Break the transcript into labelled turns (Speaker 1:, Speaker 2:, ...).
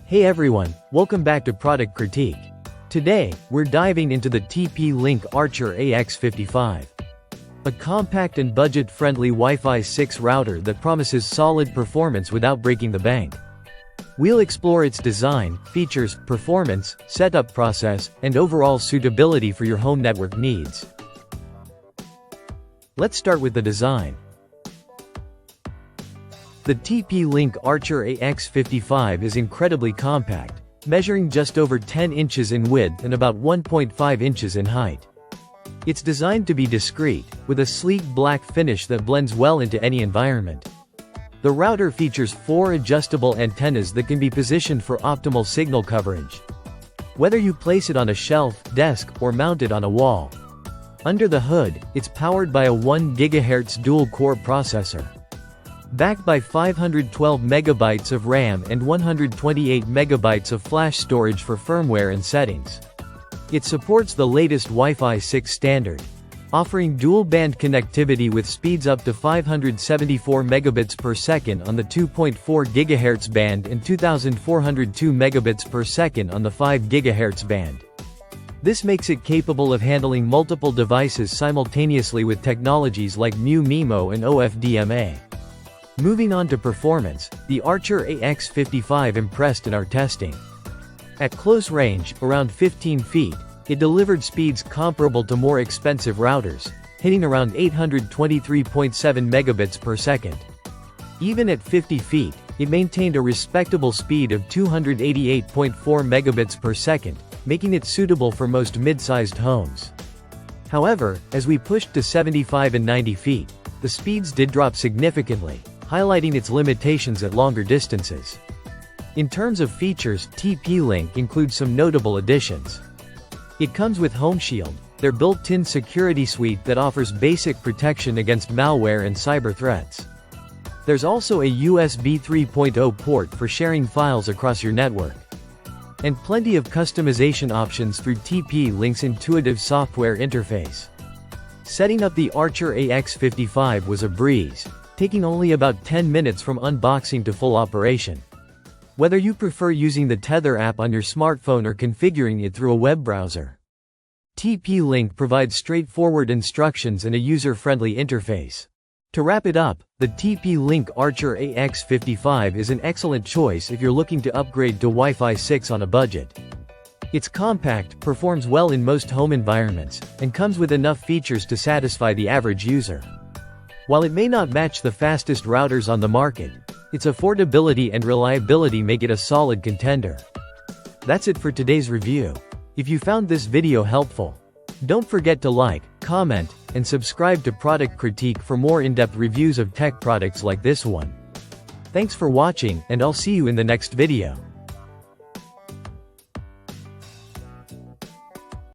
Speaker 1: Hey everyone, welcome back to Product Critique. Today, we're diving into the TP-Link Archer AX55. A compact and budget-friendly Wi-Fi 6 router that promises solid performance without breaking the bank. We'll explore its design, features, performance, setup process, and overall suitability for your home network needs. Let's start with the design. The TP-Link Archer AX55 is incredibly compact, measuring just over 10 inches in width and about 1.5 inches in height. It's designed to be discreet, with a sleek black finish that blends well into any environment. The router features 4 adjustable antennas that can be positioned for optimal signal coverage. Whether you place it on a shelf, desk, or mount it on a wall. Under the hood, it's powered by a 1 GHz dual-core processor. Backed by 512 MB of RAM and 128 MB of flash storage for firmware and settings. It supports the latest Wi-Fi 6 standard, offering dual-band connectivity with speeds up to 574 megabits per second on the 2.4 GHz band and 2402 megabits per second on the 5 GHz band. This makes it capable of handling multiple devices simultaneously with technologies like MU-MIMO and OFDMA. Moving on to performance, the Archer AX55 impressed in our testing. At close range, around 15 feet, it delivered speeds comparable to more expensive routers, hitting around 823.7 megabits per second. Even at 50 feet, it maintained a respectable speed of 288.4 megabits per second, making it suitable for most mid-sized homes. However, as we pushed to 75 and 90 feet, the speeds did drop significantly, highlighting its limitations at longer distances. In terms of features, TP-Link includes some notable additions. It comes with Home Shield, their built-in security suite that offers basic protection against malware and cyber threats. There's also a USB 3.0 port for sharing files across your network. And plenty of customization options through TP-Link's intuitive software interface. Setting up the Archer AX55 was a breeze, taking only about 10 minutes from unboxing to full operation. Whether you prefer using the Tether app on your smartphone or configuring it through a web browser, TP-Link provides straightforward instructions and a user-friendly interface. To wrap it up, the TP-Link Archer AX55 is an excellent choice if you're looking to upgrade to Wi-Fi 6 on a budget. It's compact, performs well in most home environments, and comes with enough features to satisfy the average user. While it may not match the fastest routers on the market, its affordability and reliability make it a solid contender. That's it for today's review. If you found this video helpful, don't forget to like, comment, and subscribe to Product Critique for more in-depth reviews of tech products like this one. Thanks for watching, and I'll see you in the next video.